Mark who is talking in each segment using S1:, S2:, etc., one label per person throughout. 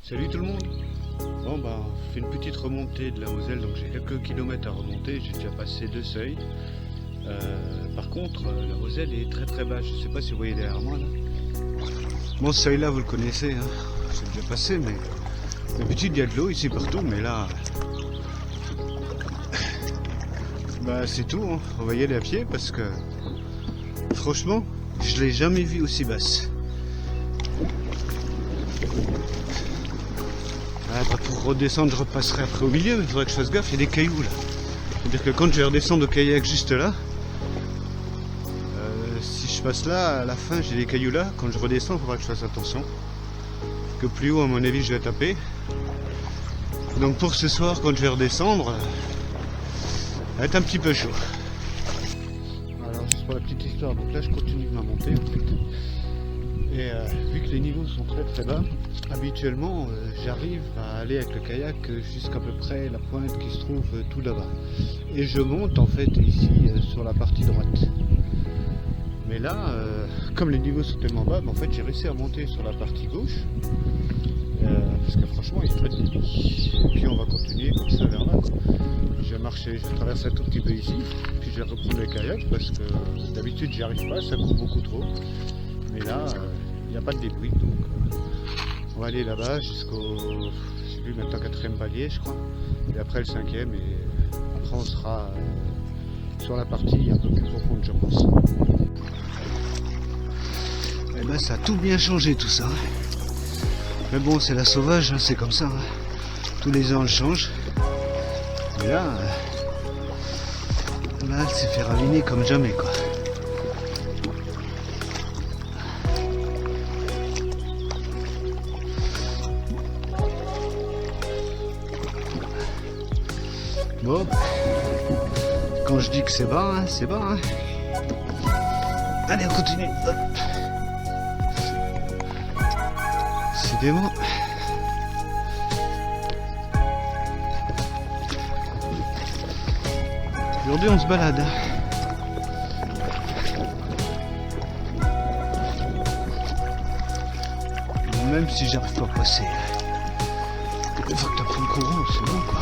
S1: Salut tout le monde. Bon bah on fait une petite remontée de la Moselle, donc j'ai quelques kilomètres à remonter, j'ai déjà passé 2 seuils. Par contre la Moselle est très très basse, je sais pas si vous voyez derrière moi là. Bon, ce seuil là vous le connaissez, hein. C'est déjà passé, mais d'habitude il y a de l'eau ici partout, mais là bah c'est tout, hein. On va y aller à pied parce que franchement je l'ai jamais vu aussi basse. Pour redescendre, je repasserai après au milieu, mais il faudrait que je fasse gaffe, il y a des cailloux là. C'est-à-dire que quand je vais redescendre au kayak juste là, si je passe là, à la fin j'ai des cailloux là, quand je redescends, il faudra que je fasse attention. Que plus haut, à mon avis, je vais taper. Donc pour ce soir, quand je vais redescendre, ça va être un petit peu chaud. Alors juste pour la petite histoire, donc là je continue ma montée en fait. Et vu que les niveaux sont très très bas, habituellement j'arrive à aller avec le kayak jusqu'à peu près la pointe qui se trouve tout là-bas. Et je monte en fait ici sur la partie droite. Mais là, comme les niveaux sont tellement bas, en fait j'ai réussi à monter sur la partie gauche. Parce que franchement il y a pas de débit. Et puis on va continuer comme ça vers là. Je vais marcher, je vais traverser un tout petit peu ici, puis je vais reprendre le kayak parce que d'habitude j'y arrive pas, ça court beaucoup trop. Mais là, il n'y a pas de débris, donc on va aller là-bas jusqu'au, je sais plus maintenant, 4e palier je crois, et après le 5e, et après on sera sur la partie un peu plus profonde je pense. Et ben ça a tout bien changé tout ça. Mais bon, c'est la sauvage, hein, c'est comme ça. Hein. Tous les ans elle change. Et là, elle s'est fait raviner comme jamais quoi. Bon, quand je dis que c'est bas, hein, c'est bas. Hein. Allez, on continue. Hop. Décidément. Aujourd'hui, on se balade. Même si j'arrive pas à passer. Une fois que t'as pris le courant, c'est bon quoi.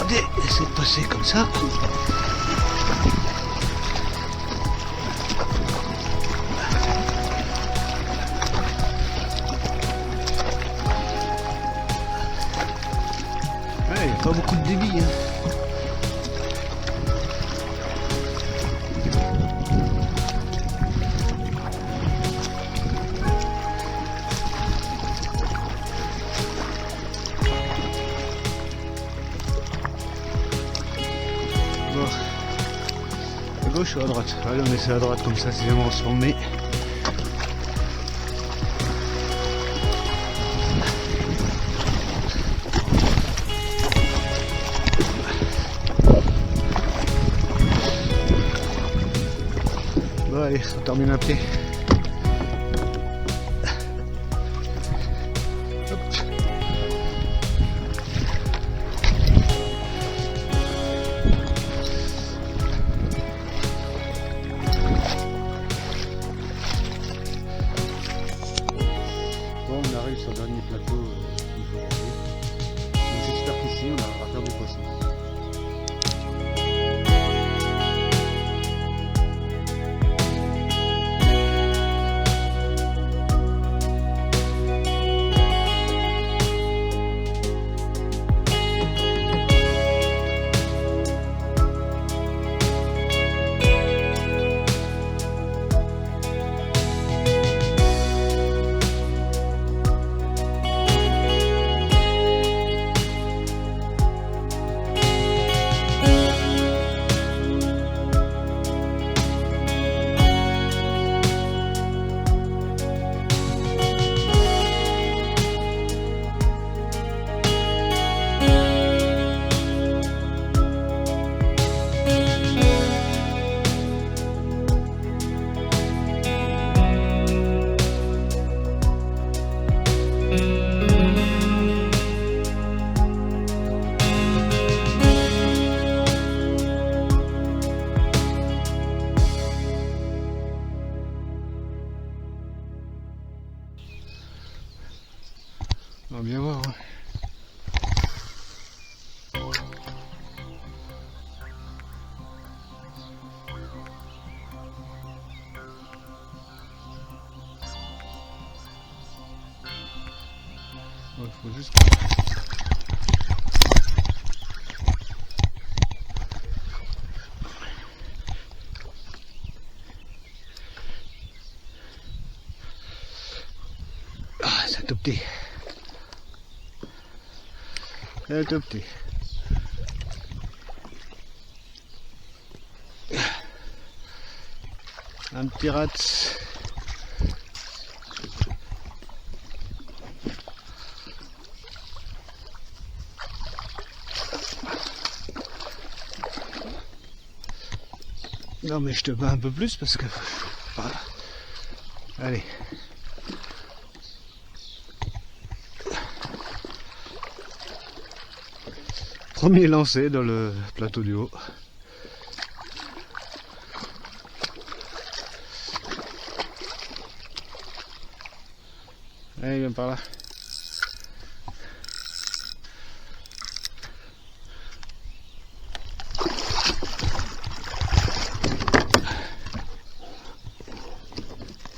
S1: Allez, essaie de passer comme ça. Ouais, il n'y a pas beaucoup de débit. Hein. À gauche ou à droite? Allez, on essaie à droite comme ça, si jamais on se remet. Bon, allez, on termine à pied. On arrive sur le dernier plateau qu'il faut monter. Donc j'espère qu'ici on arrivera à faire du poisson. On va bien voir. Hein. Il faut juste... Ah, c'est tout petit. C'est tout petit. Un petit rat. Non mais je te bats un peu plus parce que... Voilà. Allez. Premier lancé dans le plateau du haut. Allez, viens par là.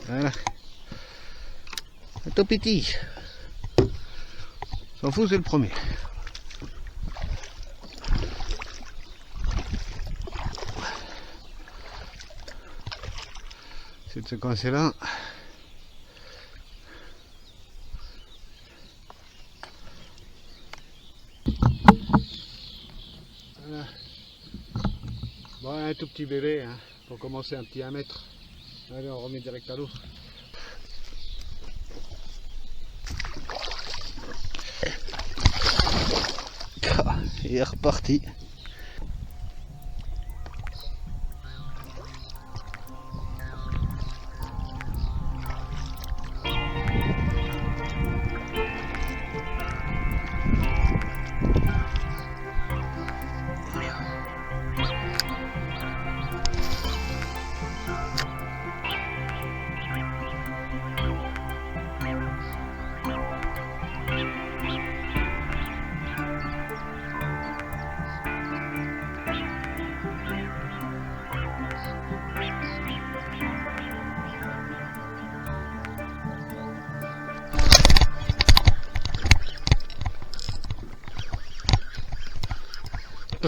S1: Voilà. Un tout petit. S'en fout, c'est le premier. C'est de se coincer là. Voilà. Bon, un tout petit bébé, hein, pour commencer un petit 1 mètre. Allez, on remet direct à l'eau. Il est reparti.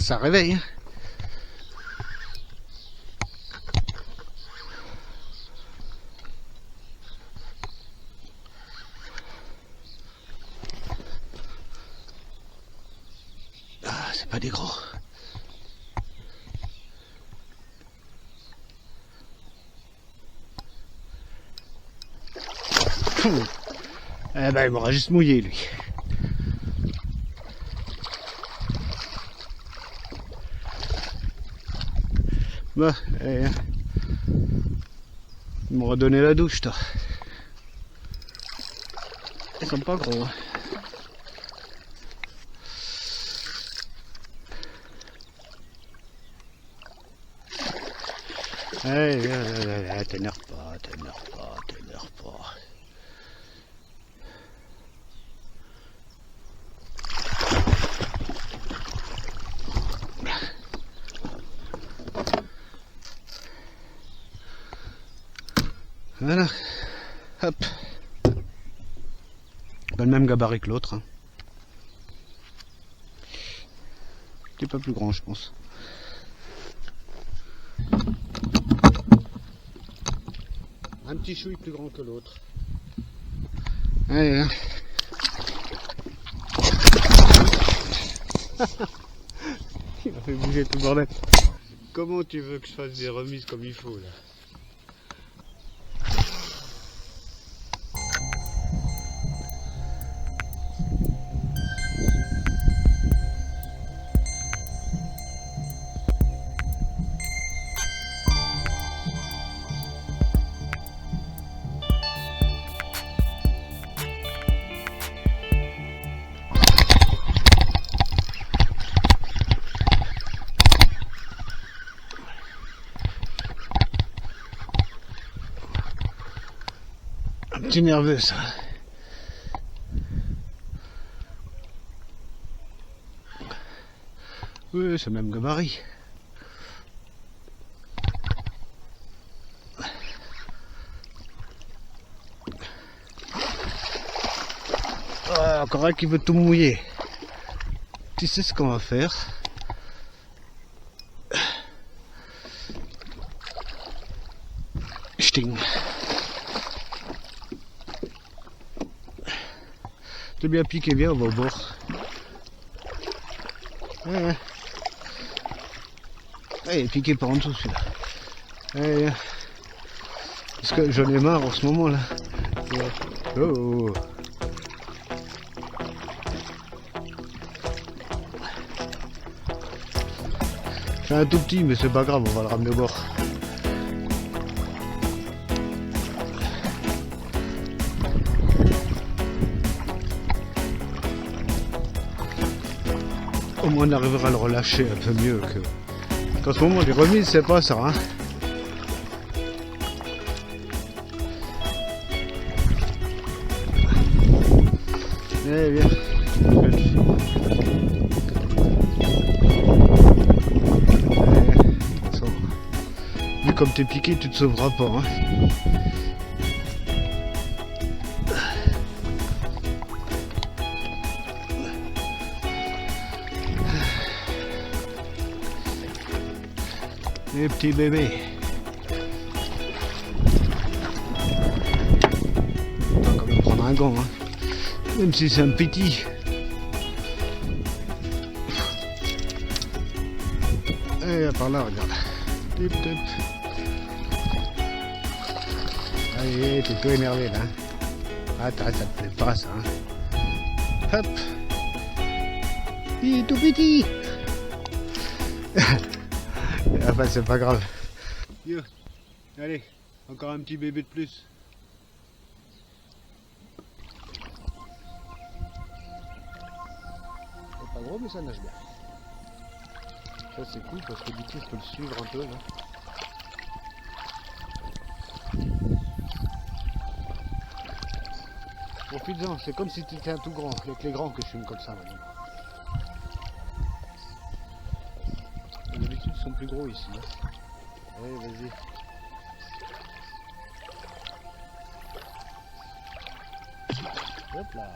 S1: Ça réveille. Hein. Ah, c'est pas des gros. Eh ben, il m'aura juste mouillé, lui. Bah, ils m'ont redonné la douche, toi. Ils sont pas gros. Hein. Allez, t'énerve pas, t'énerve pas, t'énerve pas. Voilà, hop. Pas le même gabarit que l'autre. Hein. Un petit peu plus grand, je pense. Un petit chouille plus grand que l'autre. Allez, hein. Il a fait bouger tout le bordel. Comment tu veux que je fasse des remises comme il faut là? Un petit nerveux ça. Oui, c'est le même gabarit. Ah, encore un qui veut tout mouiller. Tu sais ce qu'on va faire? Sting. T'es bien piqué, bien, on va au bord. Ouais. Il est piqué par en dessous celui-là. Ouais. Parce que j'en ai marre en ce moment là. Oh. C'est un tout petit mais c'est pas grave, on va le ramener au bord. Au moins on arrivera à le relâcher un peu mieux que... En ce moment les remises c'est pas ça hein. Eh bien. Vu comme t'es piqué tu te sauveras pas hein. Les petits bébés. On va quand même prendre un gant, hein. Même si c'est un petit. Et par là, regarde. Tip, tip. Allez, t'es tout énervé là. Attends, ça te plaît pas ça. Hein. Hop. Il est tout petit. Enfin, c'est pas grave. Yo. Allez, encore un petit bébé de plus. C'est pas gros, mais ça nage bien. Ça, c'est cool parce que du coup, je peux le suivre un peu là. Profites-en, c'est comme si tu étais un tout grand. Il y a que les grands que je filme comme ça maintenant. D'habitude, ils sont plus gros ici. Hein. Allez, vas-y. Hop là.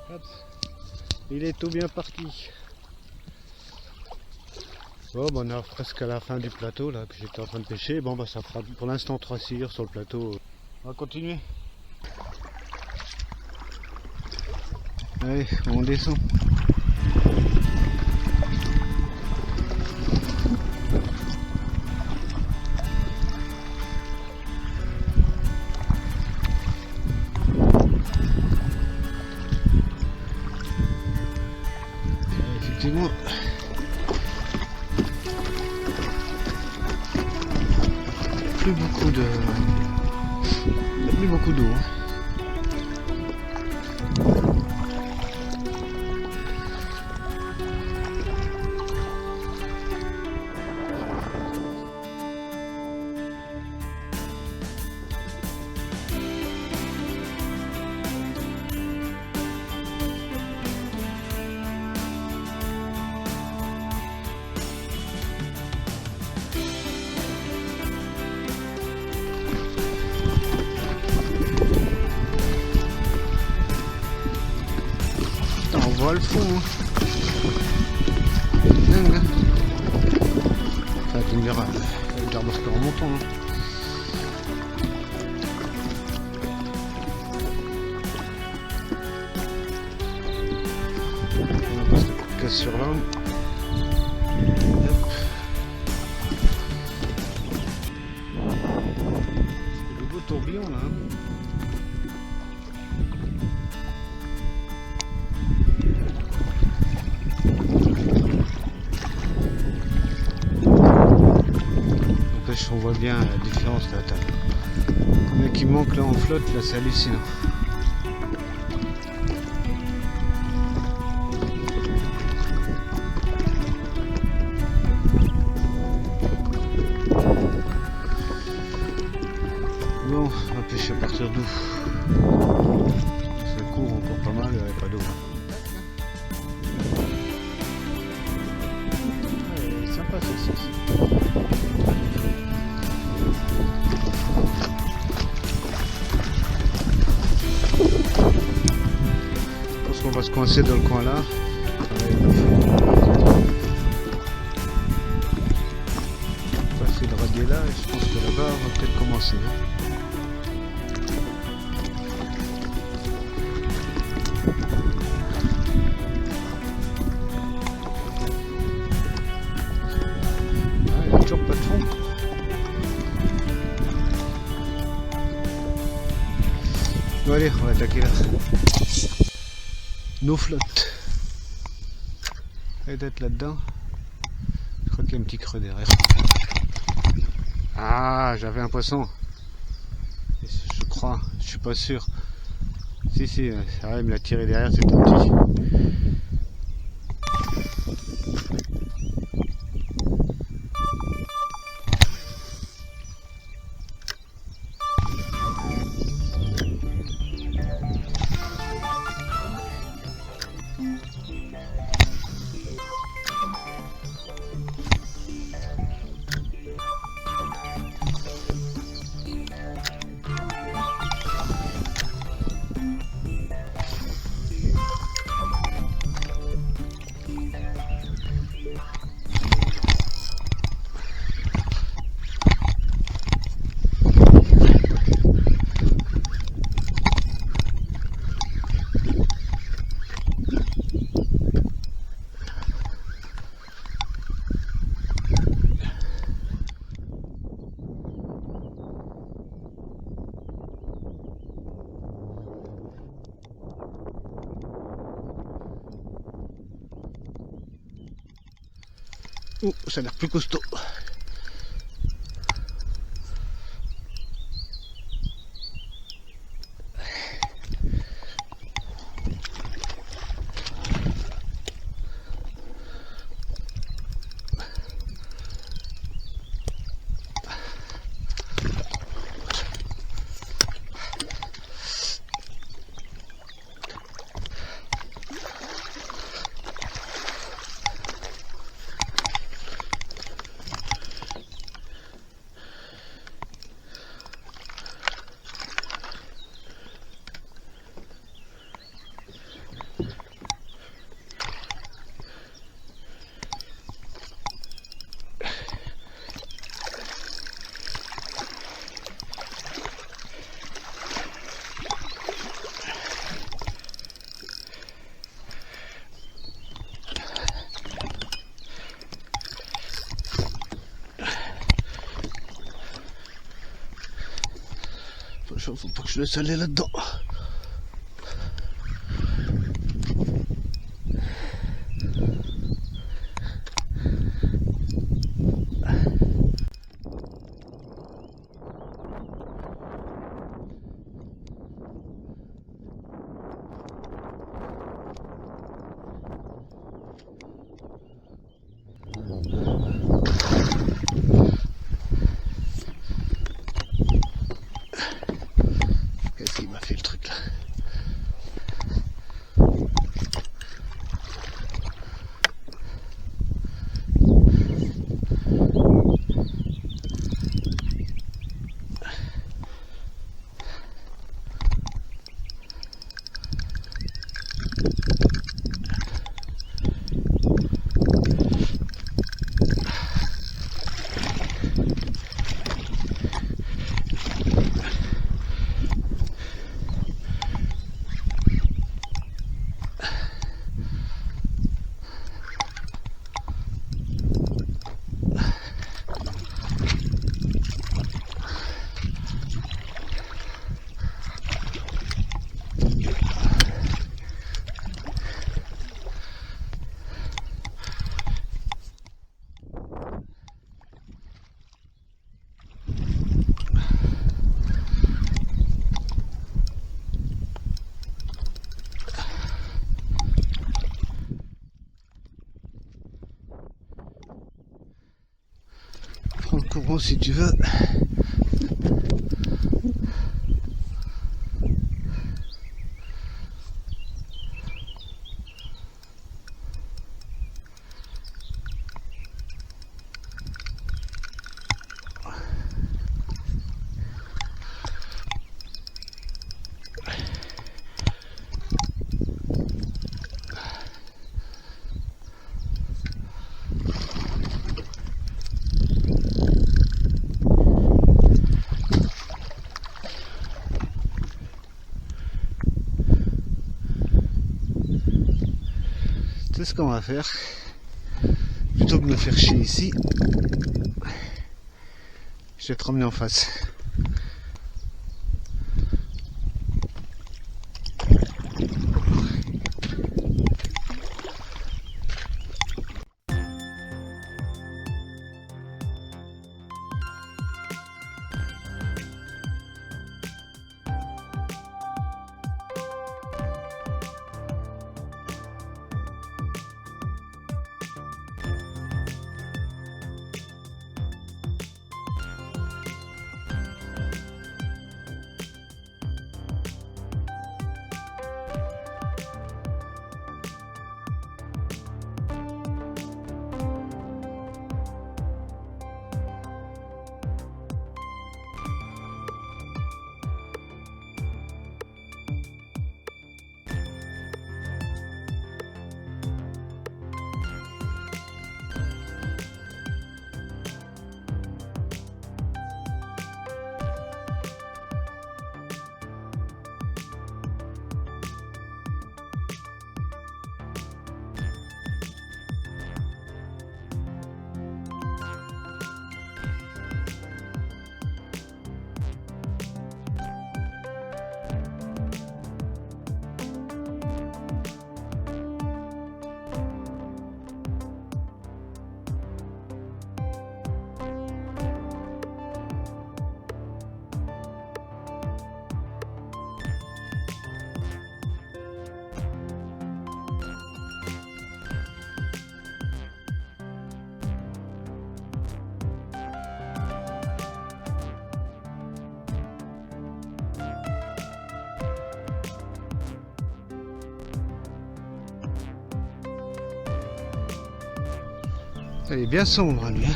S1: Hop. Il est tout bien parti. Bon, ben on est presque à la fin du plateau là que j'étais en train de pêcher. Bon, bah ça fera pour l'instant 3 sciures sur le plateau. On va continuer. Allez, on descend. Effectivement. Plus beaucoup de... Il n'y a plus beaucoup d'eau. On voit le fond. Hein. Dingue. Hein. Ça tu me diras, le garde en remontant. Hein. On va passer le casse sur l'homme. C'est le beau tourbillon là. Hein. On voit bien la différence là. Combien qui manque là en flotte, là c'est hallucinant. Bon, on va pêcher à partir d'où? Ça court encore pas mal, il n'y avait pas d'eau. celle-ci. Je pense qu'on va se coincer dans le coin là. Passer le radier là et je pense que là-bas on va peut-être commencer. Toujours pas de fond. Bon allez, on va attaquer là. Nos flottes. Et d'être là-dedans. Je crois qu'il y a un petit creux derrière. Ah, j'avais un poisson. Je crois, je suis pas sûr. Si, si, ça va, il me l'a tiré derrière, c'est un petit. Oh, ça a l'air plus costaud. Faut pas que je laisse aller là-dedans. Qu'est-ce qu'il m'a fait le truc là? Prends le courant si tu veux. c'est ce qu'on va faire. Plutôt que de me faire chier ici, je vais te ramener en face. Elle est bien sombre, lui.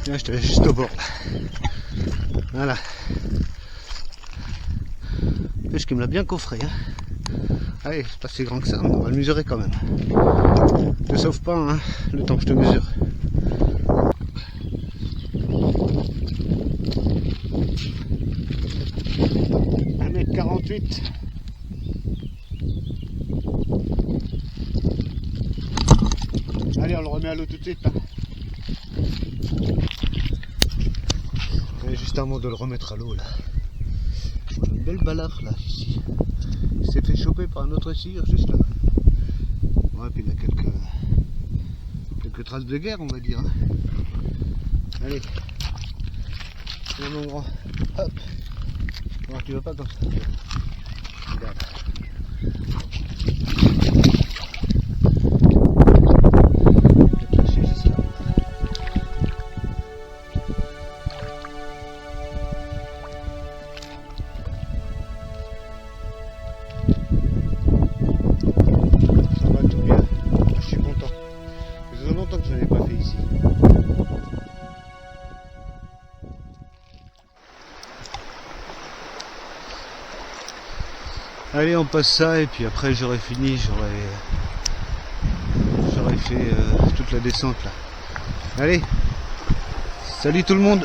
S1: Là, je te laisse juste au bord. Voilà. Pêche qui me l'a bien coffré. Hein. Allez, c'est pas si grand que ça, mais on va le mesurer quand même. Ne sauve pas hein, le temps que je te mesure. Un mètre 48. Allez, on le remet à l'eau tout de suite. Hein. Juste un mot de le remettre à l'eau là. J'ai une belle balafre là ici. Il s'est fait choper par un autre cire juste là. Ouais, puis il y a quelques traces de guerre on va dire. Hein. Allez. Viens mon grand. Hop. Non, tu veux pas comme ça. Regarde. Allez, on passe ça et puis après j'aurai fini, j'aurai fait toute la descente là. Allez, salut tout le monde.